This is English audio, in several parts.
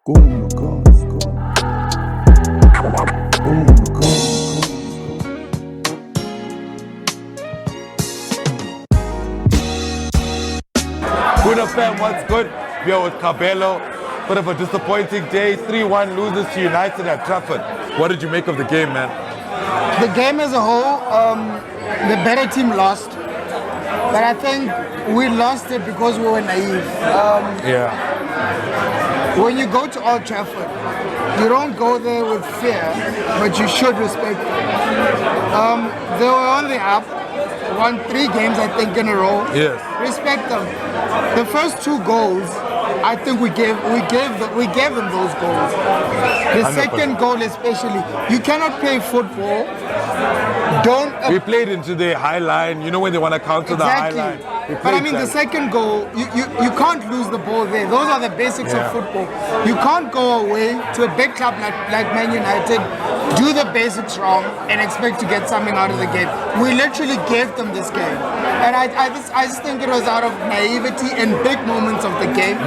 Boom, go, go. Boom, go. Good FM, what's good? Here with Kabelo. Bit of a disappointing day. 3-1 loses to United at Trafford. What did you make of the game, man? The game as a whole, the better team lost. But I think we lost it because we were naive. Yeah. When you go to Old Trafford, you don't go there with fear, but you should respect them. They were on the up, won 3 games I think in a row. Yes. Respect them. The first 2 goals, I think we gave them those goals. The 100%. second goal especially, you cannot play football. We played into the high line. You know when they want to counter the high line. We But I mean, played the second goal, you can't lose the ball there. Those are the basics of football. You can't go away to a big club like Man United, do the basics wrong, and expect to get something out of the game. We literally gave them this game. And I just think it was out of naivety and big moments of the game.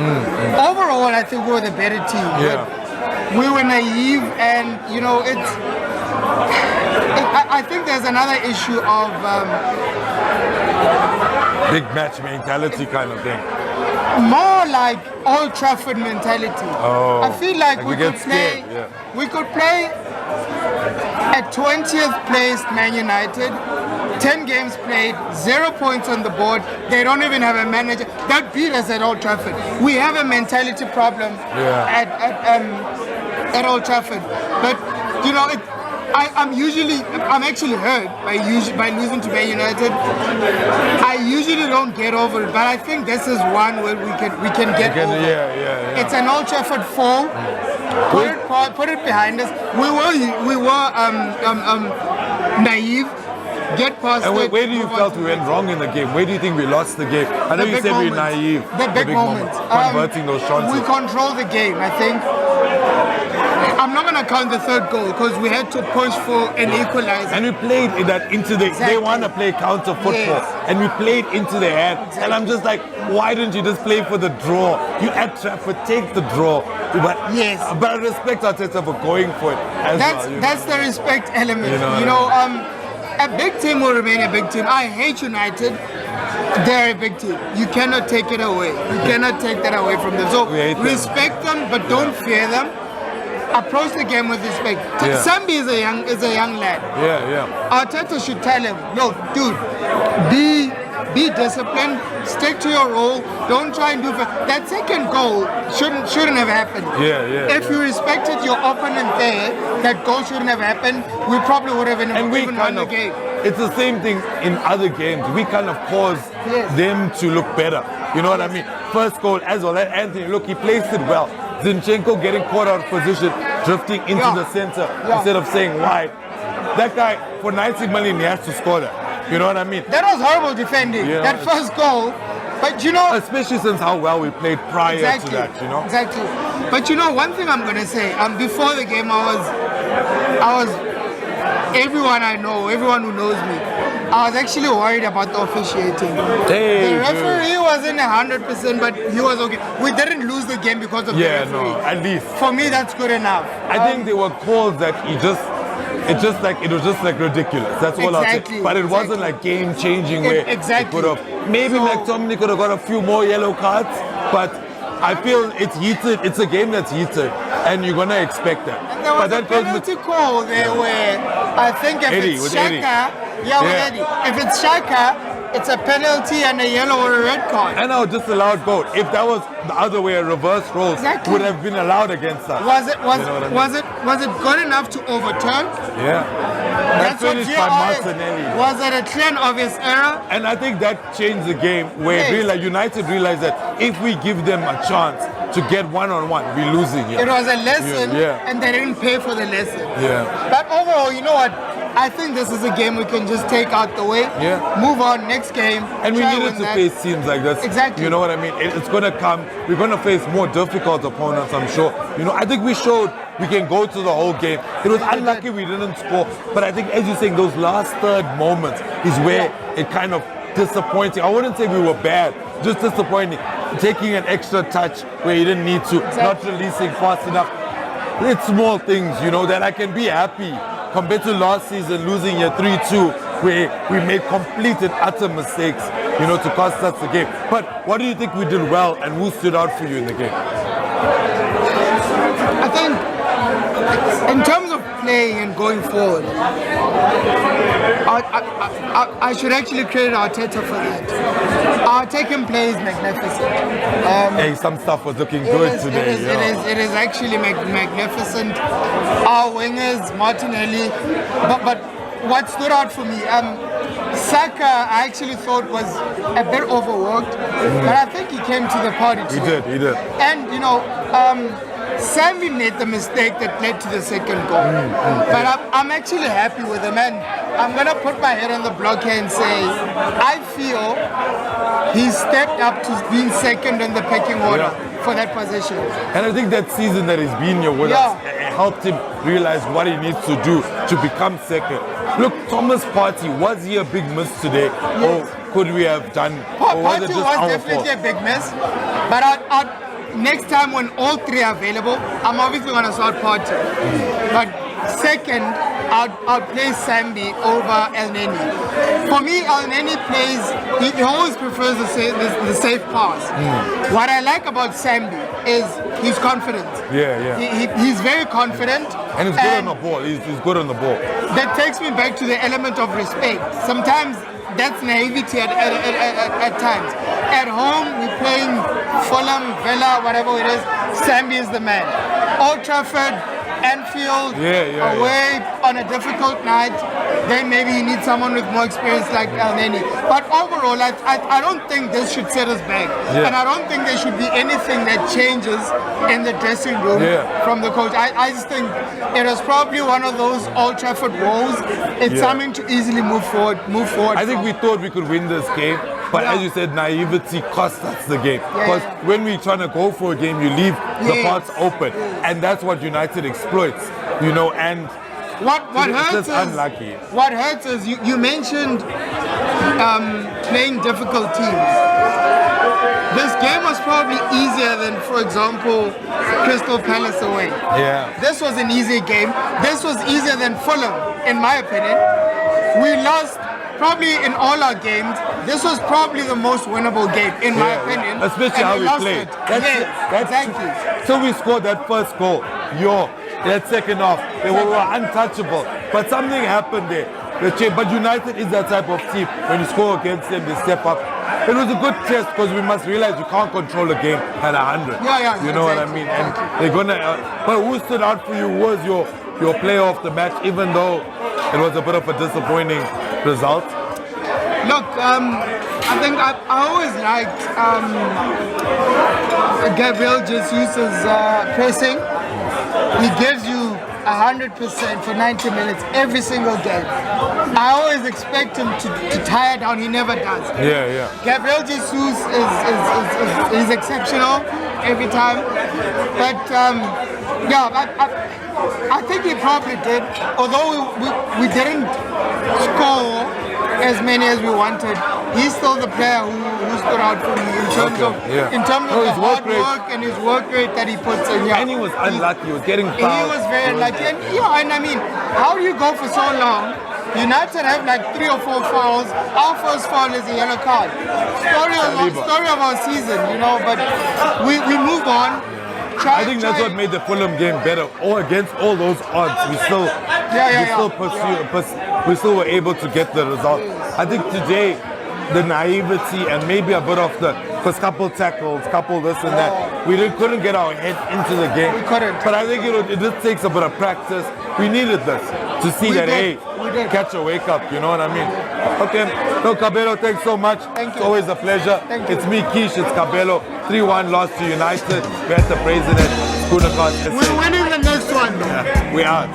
Overall, I think we were the better team. Yeah. But we were naive, and you know, I think there's another issue of big match mentality kind of thing. more like Old Trafford mentality. Oh, I feel like we get scared. we could play at 20th placed Man United, 10 games played, 0 points on the board. They don't even have a manager. That beat us at Old Trafford. We have a mentality problem at Old Trafford. But you know, I'm actually hurt by losing to Man United. I usually don't get over it, but I think this is one where we can get over. Yeah. It's an Old Trafford fall. Put it behind us. We were naive. Get past And it. where do you felt we went wrong in the game? Where do you think we lost the game? I know The you big said we were moments. naive. The big moments. Converting those shots. We control the game, I think. I'm not going to count the third goal because we had to push for an equalizer. And we played in that into the. Exactly. They want to play counter football, Yes. and we played into their hand. And I'm just like, why didn't you just play for the draw? You at Trafford, take the draw. But Yes. but I respect Arteta for going for it as well. you know. That's the respect element. You know A big team will remain a big team. I hate United. They're a big team. You cannot take it away. You cannot take that away from them. So We hate them. respect them, but don't fear them. Approach the game with respect. Yeah. Sambi is a young lad. Yeah. Arteta should tell him, look, dude, be disciplined, stick to your role, don't try and do that second goal shouldn't have happened. Yeah. If you respected your opponent there, that goal shouldn't have happened. We probably would have And we even won kind the of. game. It's the same thing in other games. We kind of cause Yes. them to look better. You know what I mean? First goal as well. That Anthony, look, he placed it well. Zinchenko getting caught out of position, drifting into Yeah. the center Yeah. instead of saying wide. That guy, for 90 million, he has to score that. You know what I mean? That was horrible defending. Yeah. That first goal. But you know, Especially since how well we played prior exactly, to that, you know? Exactly. But you know, one thing I'm gonna say, before the game, I was everyone I know, everyone who knows me, I was actually worried about the officiating. Hey, The referee wasn't 100%, but he was okay. We didn't lose the game because of the Yeah, referee. no, at least. For me, that's good enough. I think there were calls that it was just like ridiculous. That's all I'll Exactly, say. But it wasn't exactly. like game changing where Exactly. it could have. Maybe So- McTominay could have got a few more yellow cards, but I feel it's heated. It's a game that's heated, and you're gonna expect that. And there was But a that goes penalty call there where I think if Eddie, it's with Shaka, Eddie. with Yeah. Eddie. If it's Shaka, it's a penalty and a yellow or a red card. and I would just allowed goal. If that was the other way, a reverse roles Exactly. would have been allowed against us. Was it You know what I mean? was it good enough to overturn? Yeah. That's what finished by VAR is. Martinelli. Was it a clear and obvious error? And I think that changed the game where Yes. United realized that if we give them a chance to get one-on-one, we're losing here. It was a lesson, Yeah. and they didn't pay for the lesson. Yeah. But overall, you know what? I think this is a game we can just take out the way. Yeah. Move on, next game. And we try needed win to that. face teams like this. Exactly. You know what I mean? It's going to come. We're going to face more difficult opponents, I'm sure. You know, I think we showed we can go to the whole game. It was unlucky we didn't score. But I think, as you're saying, those last third moments is where it kind of disappointing. I wouldn't say we were bad, just disappointing. taking an extra touch where he didn't need to, not releasing fast enough. It's small things, you know, that I can be happy compared to last season losing here 3-2, where we made complete and utter mistakes, you know, to cost us the game. But what do you think we did well, and who stood out for you in the game? I think in terms of playing and going forward, I should actually credit Arteta for that. Our taking play is magnificent. Hey, some stuff was looking good today. It is actually magnificent. Our wingers, Martinelli, but what stood out for me, Saka, I actually thought was a bit overworked, but I think he came to the party too. He did. And you know, Sammy made the mistake that led to the second goal. But I'm actually happy with him, and I'm gonna put my head on the block here and say I feel he stepped up to being second in the pecking order for that position. And I think that season that he's been here with us, it helped him realize what he needs to do to become second. Look, Thomas Partey, was he a big miss today? Or could we have done? Partey was definitely a big miss. But next time when all three are available, I'm obviously going to start Partey. But second, I'll play Sambi over El Neni. For me, El Neni plays, he always prefers the safe pass. What I like about Sambi is he's confident. He's very confident. And he's good on the ball. He's good on the ball. That takes me back to the element of respect. Sometimes that's naivety at times. At home, we're playing Fulham, Villa, whatever it is. Sambi is the man. Old Trafford, Anfield, away on a difficult night, then maybe you need someone with more experience like El Neni. But overall, I don't think this should set us back. And I don't think there should be anything that changes in the dressing room from the coach. I just think it was probably one of those Old Trafford woes. It's something to easily move forward. I think we thought we could win this game. But as you said, naivety cost us the game. Because when we're trying to go for a game, you leave the parts open. And that's what United exploits, you know, and what hurts is unlucky. What hurts is you mentioned playing difficult teams. This game was probably easier than, for example, Crystal Palace away. This was an easy game. This was easier than Fulham, in my opinion. We lost probably in all our games. This was probably the most winnable game, in my opinion. Especially how we played. Exactly. So we scored that first goal. That second half, they were untouchable. But something happened there. But United is that type of team. When you score against them, they step up. It was a good test because we must realize you can't control a game at 100. You know what I mean? And they're gonna. But who stood out for you? Who was your player of the match, even though it was a bit of a disappointing result? Look, I think I always liked Gabriel Jesus' pressing. He gives you 100% for 90 minutes every single game. I always expect him to tire down. He never does. Gabriel Jesus is exceptional every time. But I think he probably did. Although we didn't score as many as we wanted, he's still the player who stood out for me in terms of the hard work and his work rate that he puts in. And he was unlucky. He was getting fouled. He was very unlucky. And I mean, how do you go for so long? United have like 3 or 4 fouls. Our first foul is a yellow card. Story of our season, you know. But we move on. I think that's what made the Fulham game better. Or against all those odds, we still were able to get the result. I think today, the naivety and maybe a bit of because couple tackles, couple this and that, we couldn't get our head into the game. We couldn't. But I think it just takes a bit of practice. We needed this to see catch a wake up, you know what I mean? Okay, so Kabelo, thanks so much. Thank you. It's always a pleasure. Thank you. It's me, Kish, it's Kabelo. 3-1 loss to United. We're at the Brazen Head Kabelo. We're winning the next one. We are.